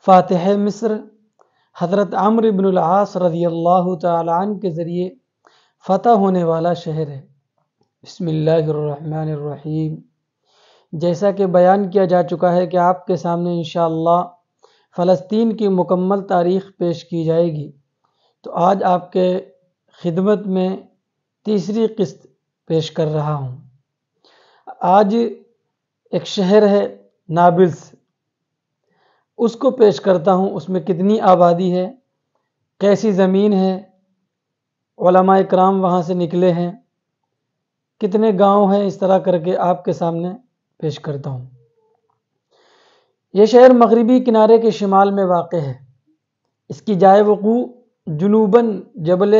فاتح مصر حضرت عمرو بن العاص رضی اللہ تعالی عنہ کے ذریعے فتح ہونے والا شہر ہے۔ بسم اللہ الرحمن الرحیم۔ جیسا کہ بیان کیا جا چکا ہے کہ آپ کے سامنے انشاءاللہ فلسطین کی مکمل تاریخ پیش کی جائے گی، تو آج آپ کے خدمت میں تیسری قسط پیش کر رہا ہوں۔ آج ایک شہر ہے نابلس، اس کو پیش کرتا ہوں۔ اس میں کتنی آبادی ہے، کیسی زمین ہے، علماء اکرام وہاں سے نکلے ہیں، کتنے گاؤں ہیں، اس طرح کر کے آپ کے سامنے پیش کرتا ہوں۔ یہ شہر مغربی کنارے کے شمال میں واقع ہے۔ اس کی جائے وقوع جنوباً جبل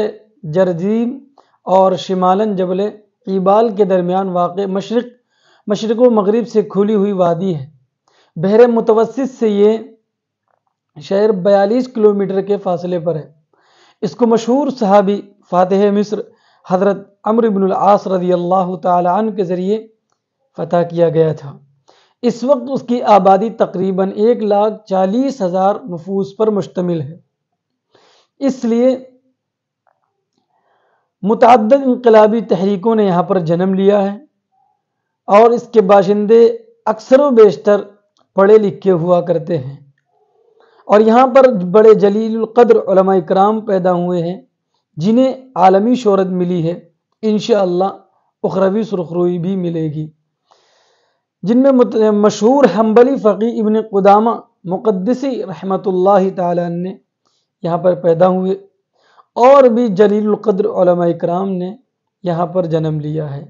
جرزیم اور شمالاً جبل ایبال کے درمیان واقع مشرق و مغرب سے کھلی ہوئی وادی ہے۔ بحر متوسط سے یہ شہر 42 کلومیٹر کے فاصلے پر ہے۔ اس کو مشہور صحابی فاتح مصر حضرت عمرو بن العاص رضی اللہ تعالی عنہ کے ذریعے فتح کیا گیا تھا۔ اس وقت اس کی آبادی تقریباً 1,40,000 نفوس پر مشتمل ہے۔ اس لیے متعدد انقلابی تحریکوں نے یہاں پر جنم لیا ہے، اور اس کے باشندے اکثر و بیشتر پڑھے لکھے ہوا کرتے ہیں، اور یہاں پر بڑے جلیل القدر علماء اکرام پیدا ہوئے ہیں جنہیں عالمی شہرت ملی ہے، انشاءاللہ اخروی سرخروئی بھی ملے گی، جن میں مشہور حنبلی فقی ابن قدامہ مقدسی رحمۃ اللہ تعالی نے یہاں پر پیدا ہوئے، اور بھی جلیل القدر علماء اکرام نے یہاں پر جنم لیا ہے۔